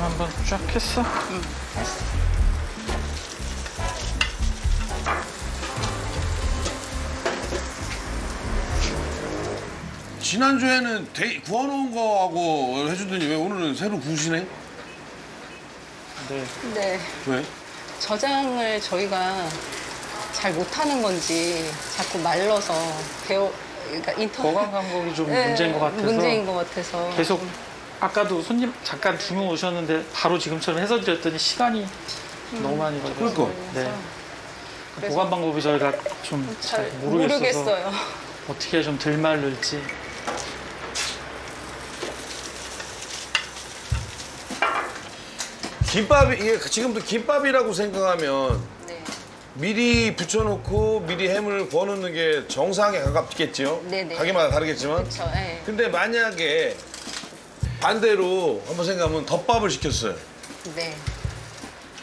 한번 쫙 했어? 응, 됐어. 지난주에는 구워놓은 거하고 해주더니 왜 오늘은 새로 구우시네? 네. 네, 왜? 저장을 저희가 잘 못하는 건지 자꾸 말라서 그러니까 보관 방법이 좀 네, 문제인 것 같아서 문제인 것 같아서 계속 아까도 손님 잠깐 2명 오셨는데 바로 지금처럼 해서 드렸더니 시간이 너무 많이 걸려서 그러니까. 네. 그래서 보관 방법이 저희가 좀 잘 잘 모르겠어서 모르겠어요. 어떻게 좀 덜 마를지. 김밥이 이게 지금도 김밥이라고 생각하면 네, 미리 부쳐놓고 미리 햄을 구워놓는 게 정상에 가깝겠지요? 네네. 가게마다 다르겠지만. 그렇죠. 네. 근데 만약에 반대로 한번 생각하면 덮밥을 시켰어요. 네.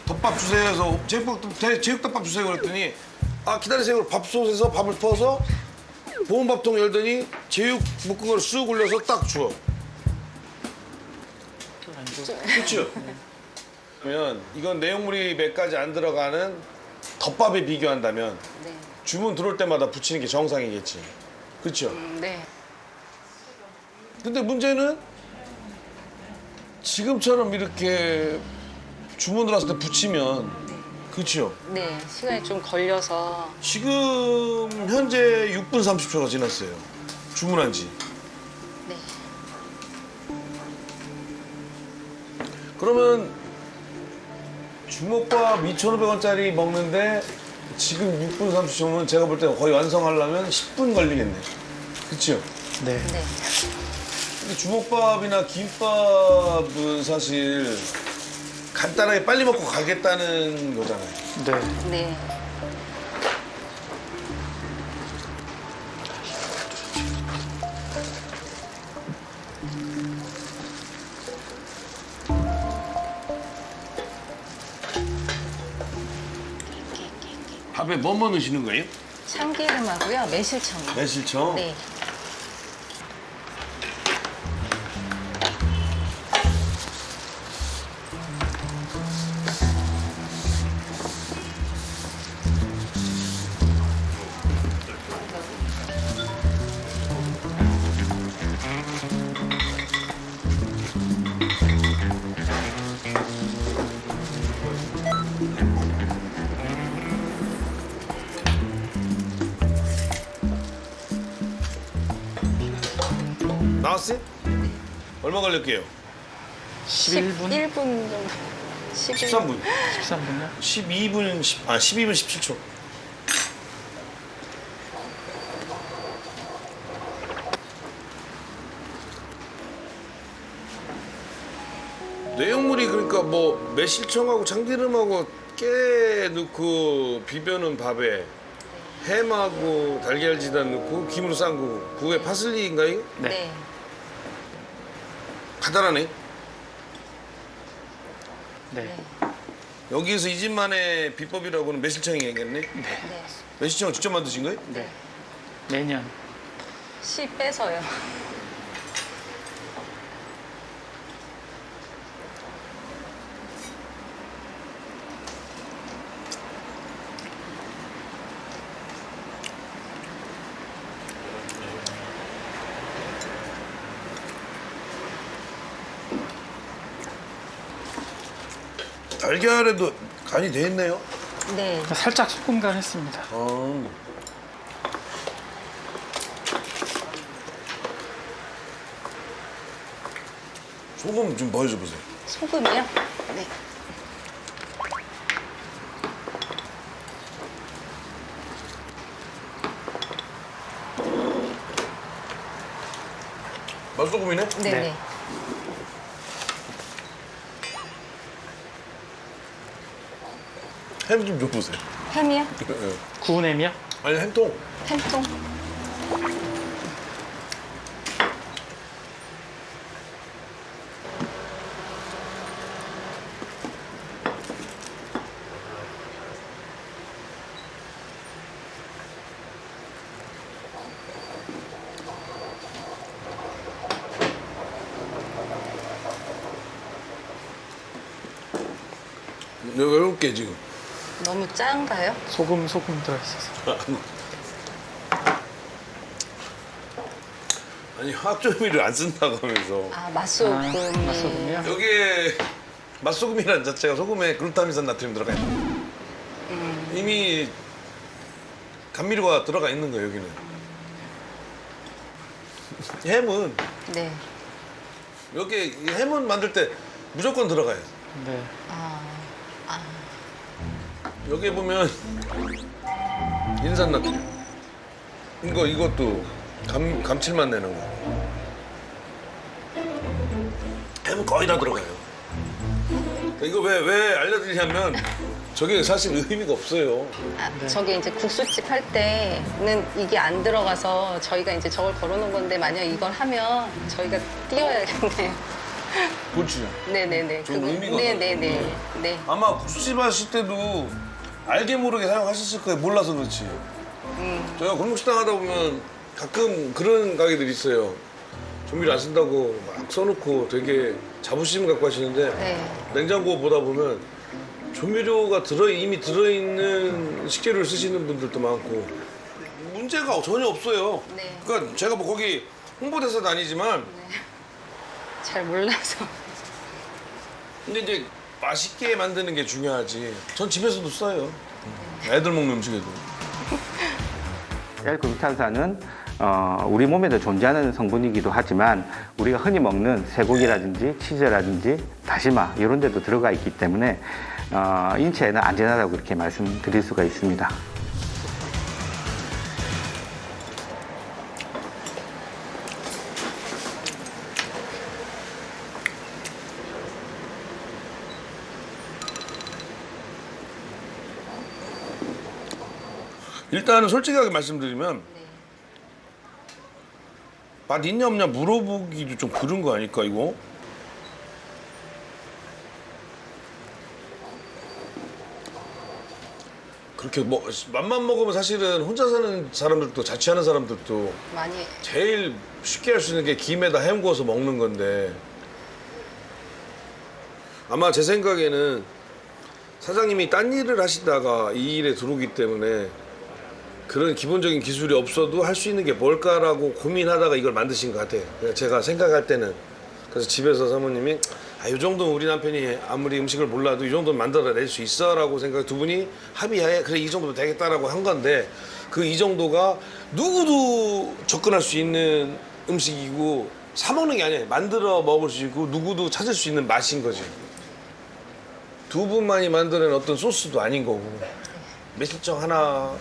덮밥 주세요 해서 제육덮밥 주세요 그랬더니 아 기다리세요. 밥솥에서 밥을 퍼서 보온밥통 열더니 제육 묶은 걸 쑥 올려서 딱 주워. 그렇죠? 그러면 이건 내용물이 몇 가지 안 들어가는 덮밥에 비교한다면 네. 주문 들어올 때마다 붙이는 게 정상이겠지. 그렇죠? 네. 근데 문제는 지금처럼 이렇게 주문 들어왔을 때 붙이면 그렇죠? 네. 시간이 좀 걸려서 지금 현재 6분 30초가 지났어요. 주문한 지. 네. 그러면 주먹밥 2,500원짜리 먹는데 지금 6분 30초면 제가 볼 때 거의 완성하려면 10분 걸리겠네. 그렇죠? 네. 네. 근데 주먹밥이나 김밥은 사실 간단하게 빨리 먹고 가겠다는 거잖아요. 네. 네. 밥에 뭐뭐 넣으시는 거예요? 참기름하고요. 매실청. 매실청? 네. 나왔어요? 얼마 걸릴게요? 11분? 1분 정도. 13분. 13분이요? 12분 17초. 내용물이 그러니까 뭐 매실청하고 참기름하고 깨 넣고 비벼는 밥에 햄하고 달걀 지단 넣고 김으로 싼 거. 그게 파슬리인가요? 네. 네. 간단하네. 네. 여기에서 이 집만의 비법이라고는 매실청이겠네. 네. 매실청을 직접 만드신 거예요? 네. 내년. 씨 빼서요. 달걀에도 간이 돼 있네요. 네. 살짝 소금 간 했습니다. 소금 좀 보여줘 보세요. 소금이요? 네. 맛소금이네? 네네. 햄 좀 줘보세요. 햄이요? 구운 햄이요? 아니 햄통. 햄통? 이렇게 지금. 너무 짠가요? 소금 들어있어서. 아니 화학조미료 안 쓴다고 하면서 아, 맛소금이. 맛소금이요? 여기에 맛소금이라는 자체가 소금에 글루타민산 나트륨 들어가 있는 이미 감미료가 들어가 있는 거예요 여기는. 햄은 네. 여기 햄은 만들 때 무조건 들어가요. 네. 아, 여기 보면 인산 나트륨 이것도 감칠맛 내는 거. 햄은 거의 다 들어가요. 이거 왜 알려드리냐면 저게 사실 의미가 없어요. 저기 이제 국수집 할 때는 이게 안 들어가서 저희가 이제 저걸 걸어놓은 건데 만약 이걸 하면 저희가 띄워야겠네요. 그렇지. 네네네. 좀 의미가 네네네. 네. 아마 국수집 하실 때도 알게 모르게 사용하셨을 거예요. 몰라서 그렇지. 저희가 골목식당 하다 보면 가끔 그런 가게들이 있어요. 조미료 안 쓴다고 막 써놓고 되게 자부심 갖고 하시는데 네. 냉장고 보다 보면 조미료가 이미 들어있는 식재료를 쓰시는 분들도 많고 문제가 전혀 없어요. 네. 그러니까 제가 뭐 거기 홍보대사도 아니지만 잘 몰라서. 근데 이제 맛있게 만드는 게 중요하지. 전 집에서도 써요. 애들 먹는 음식에도. L글루탄산은 우리 몸에도 존재하는 성분이기도 하지만 우리가 흔히 먹는 쇠고기라든지 치즈라든지 다시마 이런 데도 들어가 있기 때문에 인체에는 안전하다고 그렇게 말씀드릴 수가 있습니다. 일단은 솔직하게 말씀드리면 맛 있냐 없냐 물어보기도 좀 그런 거 아닐까 이거? 그렇게 맛만 먹으면 사실은 혼자 사는 사람들도 자취하는 사람들도 많이. 제일 쉽게 할 수 있는 게 김에다 헹궈서 먹는 건데 아마 제 생각에는 사장님이 딴 일을 하시다가 이 일에 들어오기 때문에 그런 기본적인 기술이 없어도 할 수 있는 게 뭘까라고 고민하다가 이걸 만드신 것 같아요. 제가 생각할 때는. 그래서 집에서 사모님이 이 정도는 우리 남편이 아무리 음식을 몰라도 이 정도는 만들어낼 수 있어라고 생각 두 분이 합의하에 그래 이 정도면 되겠다라고 한 건데 그 이 정도가 누구도 접근할 수 있는 음식이고 사 먹는 게 아니에요. 만들어 먹을 수 있고 누구도 찾을 수 있는 맛인 거지. 두 분만이 만드는 어떤 소스도 아닌 거고 매실청 하나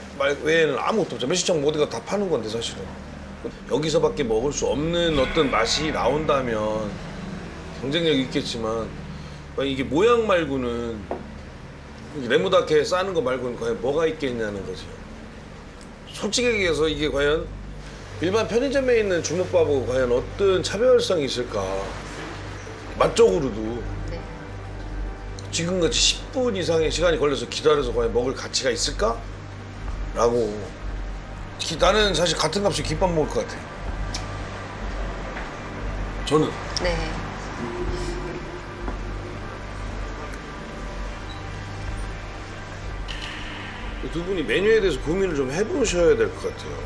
외에는 아무것도 없죠. 매실청 모두가 다 파는 건데 사실은 여기서밖에 먹을 수 없는 어떤 맛이 나온다면 경쟁력이 있겠지만 이게 모양 말고는 네모나게 싸는 거 말고는 과연 뭐가 있겠냐는 거지. 솔직히 얘기해서 이게 과연 일반 편의점에 있는 주먹밥하고 과연 어떤 차별성이 있을까. 맛적으로도 네. 지금같이 10분 이상의 시간이 걸려서 기다려서 과연 먹을 가치가 있을까? 라고 나는 사실 같은 값에 김밥 먹을 것 같아. 저는. 네. 두 분이 메뉴에 대해서 고민을 좀 해보셔야 될 것 같아요.